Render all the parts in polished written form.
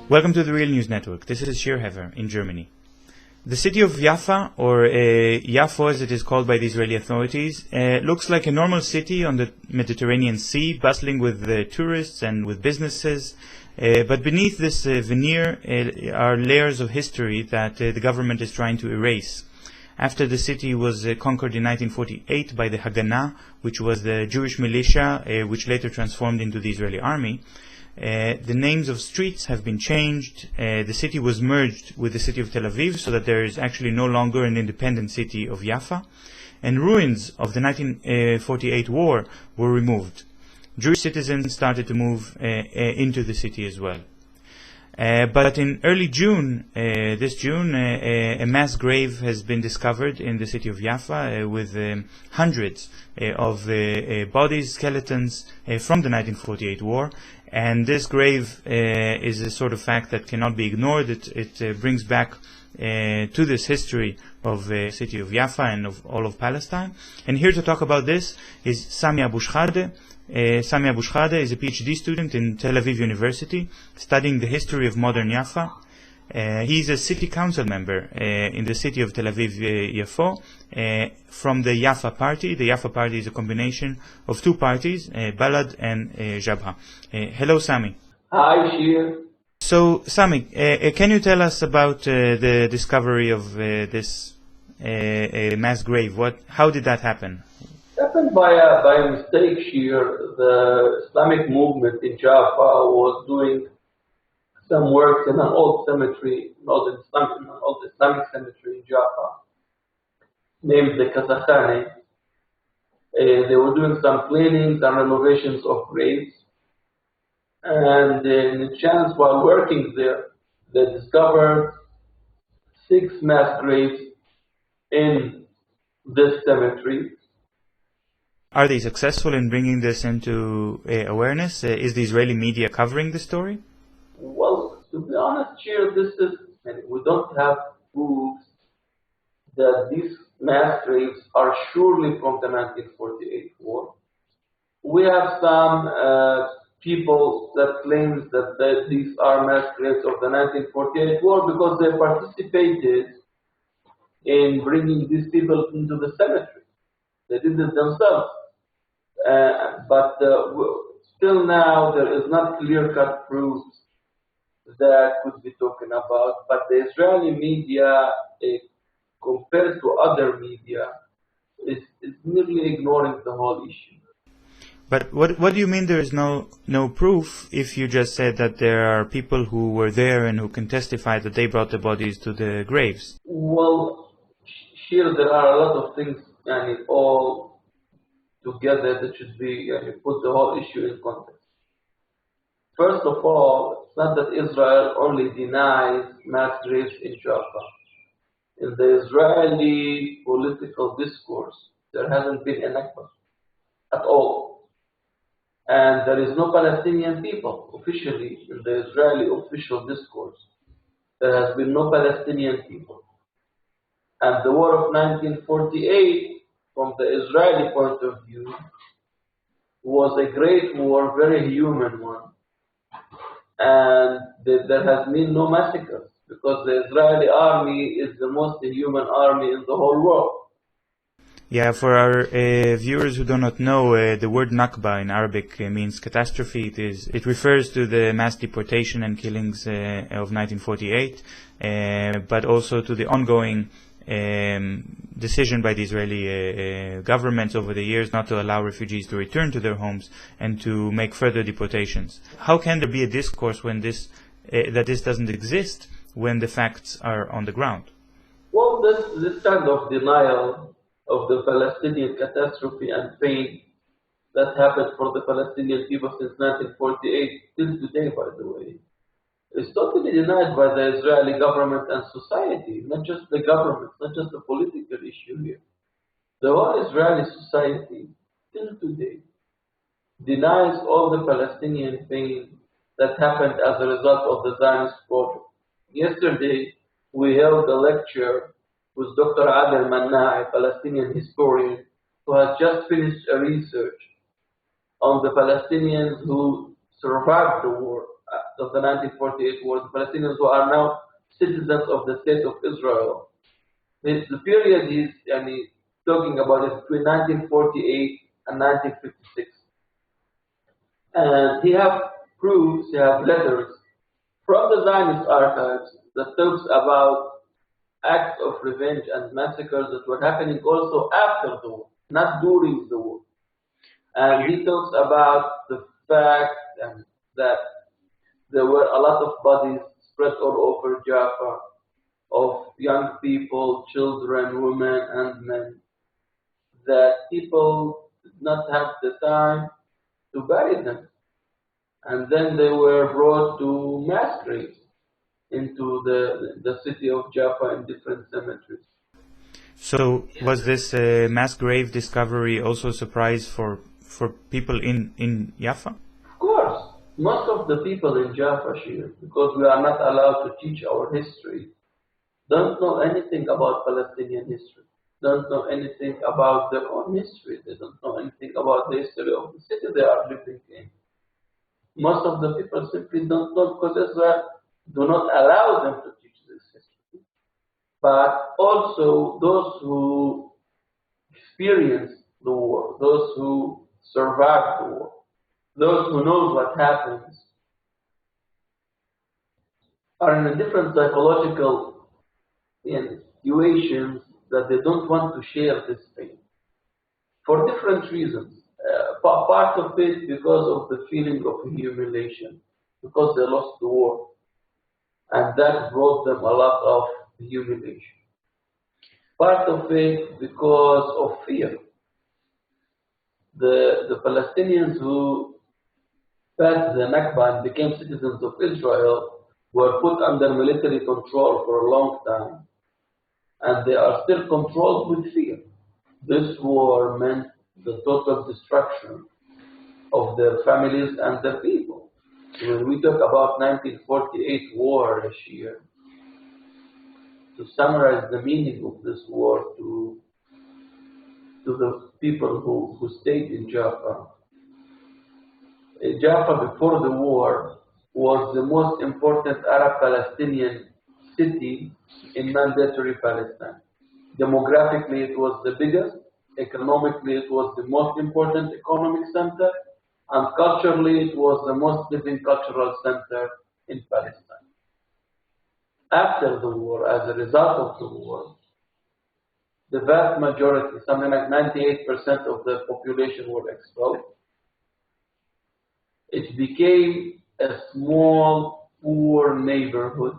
Welcome to the Real News Network. This is Shir in Germany. The city of Jaffa, or Yafo as it is called by the Israeli authorities, looks like a normal city on the Mediterranean Sea, bustling with tourists and with businesses. But beneath this veneer are layers of history that the government is trying to erase. After the city was conquered in 1948 by the Haganah, which was the Jewish militia, which later transformed into the Israeli army, the names of streets have been changed. The city was merged with the city of Tel Aviv, so that there is actually no longer an independent city of Jaffa, and ruins of the 1948 war were removed. Jewish citizens started to move into the city as well. But in early June, this June, a mass grave has been discovered in the city of Jaffa with hundreds of bodies, skeletons from the 1948 war. And this grave is a sort of fact that cannot be ignored. It brings back to this history of the city of Jaffa and of all of Palestine. And here to talk about this is Sami Abuskhade. Sami Abuskhade is a PhD student in Tel Aviv University, studying the history of modern Jaffa. He's a city council member in the city of Tel Aviv-Yafo from the Jaffa party. The Jaffa party is a combination of two parties, Balad and Jabha. Hello, Sami. Hi, Shir. So, Sami, can you tell us about the discovery of this mass grave? How did that happen? It happened by a mistake, Shir. The Islamic movement in Jaffa was doing some work in an old cemetery, an old Islamic cemetery in Jaffa, named the Kazakhane. They were doing some cleanings and renovations of graves. And in a chance, while working there, they discovered 6 mass graves in this cemetery. Are they successful in bringing this into awareness? Is the Israeli media covering the story? Well, to be honest, Chair, we don't have proofs that these mass graves are surely from the 1948 war. We have some people that claim that these are mass graves of the 1948 war because they participated in bringing these people into the cemetery. They did it themselves. But still now there is not clear-cut proofs that could be talking about. But the Israeli media, compared to other media, is merely ignoring the whole issue. But what do you mean there is no proof if you just said that there are people who were there and who can testify that they brought the bodies to the graves? Well, here there are a lot of things all together that should be put the whole issue in context. First of all, it's not that Israel only denies mass graves in Jaffa. In the Israeli political discourse, there hasn't been a Nakba at all. And there is no Palestinian people officially in the Israeli official discourse. There has been no Palestinian people. And the war of 1948, from the Israeli point of view, was a great war, very human one. And there has been no massacres because the Israeli army is the most human army in the whole world. Yeah, for our viewers who do not know, the word Naqba in Arabic means catastrophe. It refers to the mass deportation and killings of 1948, but also to the ongoing decision by the Israeli government over the years not to allow refugees to return to their homes and to make further deportations. How can there be a discourse when this doesn't exist when the facts are on the ground? Well, this kind of denial of the Palestinian catastrophe and pain that happened for the Palestinian people since 1948 till today, by the way, is totally denied by the Israeli government and society, not just the government, not just a political issue here. The whole Israeli society, till today, denies all the Palestinian pain that happened as a result of the Zionist project. Yesterday, we held a lecture with Dr. Adel Manna, a Palestinian historian, who has just finished a research on the Palestinians who survived the war of the 1948 war, the Palestinians who are now citizens of the state of Israel. The period he's talking about is between 1948 and 1956. And he have proofs, he have letters from the Zionist archives that talks about acts of revenge and massacres that were happening also after the war, not during the war. And he talks about the fact that there were a lot of bodies spread all over Jaffa of young people, children, women, and men, that people did not have the time to bury them. And then they were brought to mass graves into the city of Jaffa in different cemeteries. So was this mass grave discovery also a surprise for people in Jaffa? Of course. Most of the people in Jaffa here, because we are not allowed to teach our history, don't know anything about Palestinian history, don't know anything about their own history, they don't know anything about the history of the city they are living in. Most of the people simply don't know because Israel do not allow them to teach this history. But also those who experienced the war, those who survived the war, those who know what happens, are in a different psychological situations that they don't want to share this pain for different reasons. Part of it because of the feeling of humiliation, because they lost the war, and that brought them a lot of humiliation. Part of it because of fear. The Palestinians who passed the Nakba and became citizens of Israel were put under military control for a long time, and they are still controlled with fear. This war meant the total destruction of their families and their people. When we talk about 1948 war this year, to summarize the meaning of this war to the people who stayed in Jaffa, Jaffa before the war was the most important Arab-Palestinian city in mandatory Palestine. Demographically, it was the biggest. Economically, it was the most important economic center. And culturally, it was the most living cultural center in Palestine. After the war, as a result of the war, the vast majority, something like 98% of the population were expelled. It became a small, poor neighborhood.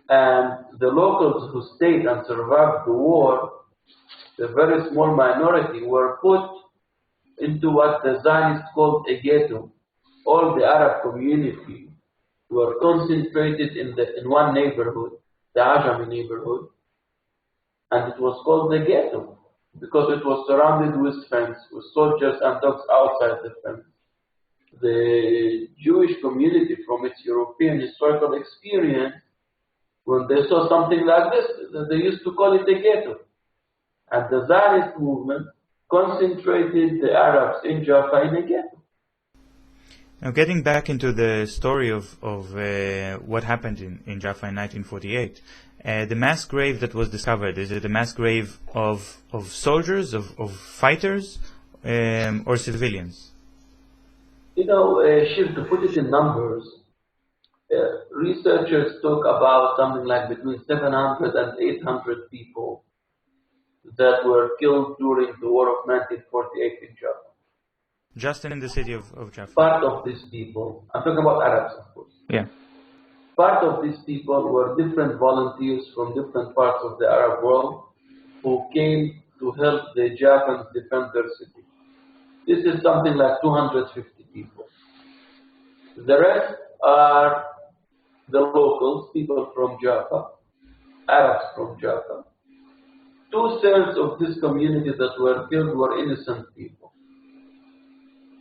And the locals who stayed and survived the war, the very small minority, were put into what the Zionists called a ghetto. All the Arab community were concentrated in one neighborhood, the Ajami neighborhood, and it was called the ghetto because it was surrounded with fence, with soldiers and dogs outside the fence. The Jewish community, from its European historical experience, when they saw something like this, they used to call it a ghetto. And the Zionist movement concentrated the Arabs in Jaffa in a ghetto. Now, getting back into the story of what happened in Jaffa in 1948, the mass grave that was discovered, is it a mass grave of soldiers, of fighters, or civilians? Shir, to put it in numbers, researchers talk about something like between 700 and 800 people that were killed during the war of 1948 in Jaffa. Just in the city of Jaffa? Part of these people, I'm talking about Arabs, of course. Yeah. Part of these people were different volunteers from different parts of the Arab world who came to help the Japhans defend their city. This is something like 250 people. The rest are the locals, people from Jaffa, Arabs from Jaffa. 2/3 of this community that were killed were innocent people.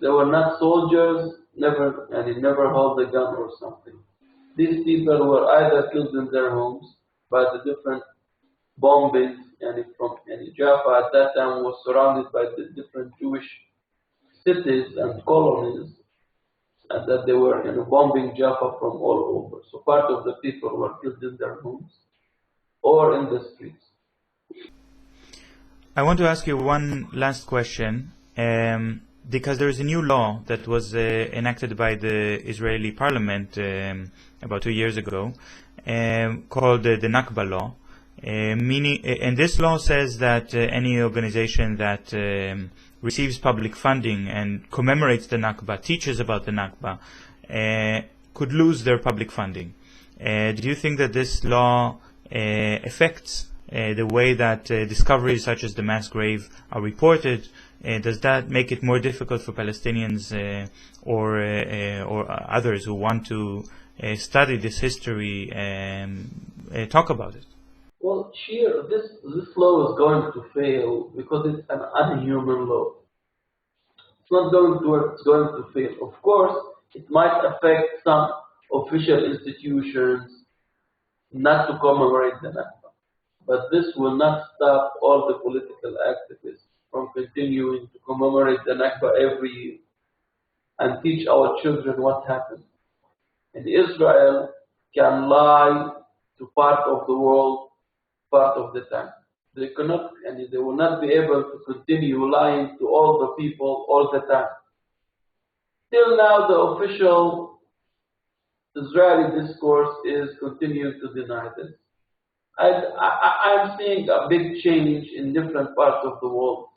They were not soldiers, never held a gun or something. These people were either killed in their homes by the different bombings, Jaffa at that time was surrounded by the different Jewish cities and colonies, and that they were bombing Jaffa from all over. So part of the people were killed in their homes or in the streets. I want to ask you one last question, because there is a new law that was enacted by the Israeli parliament about 2 years ago, called the Nakba law. And this law says that any organization that receives public funding and commemorates the Nakba, teaches about the Nakba, could lose their public funding. Do you think that this law affects the way that discoveries such as the mass grave are reported? Does that make it more difficult for Palestinians or others who want to study this history talk about it? Well, here, this law is going to fail because it's an unhuman law. It's not going to work, it's going to fail. Of course, it might affect some official institutions not to commemorate the Nakba. But this will not stop all the political activists from continuing to commemorate the Nakba every year and teach our children what happened. And Israel can lie to part of the world part of the time. They cannot, and they will not be able to continue lying to all the people all the time. Till now, the official Israeli discourse is continuing to deny this. I'm seeing a big change in different parts of the world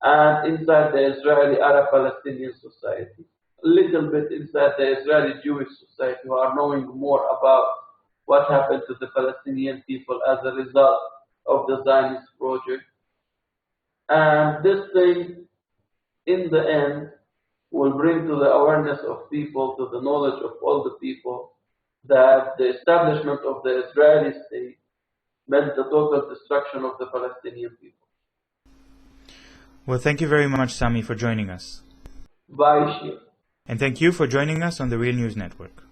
and inside the Israeli Arab-Palestinian society. A little bit inside the Israeli Jewish society who are knowing more about what happened to the Palestinian people as a result of the Zionist project. And this thing, in the end, will bring to the awareness of people, to the knowledge of all the people, that the establishment of the Israeli state meant the total destruction of the Palestinian people. Well, thank you very much, Sami, for joining us. Bye, Shir. And thank you for joining us on the Real News Network.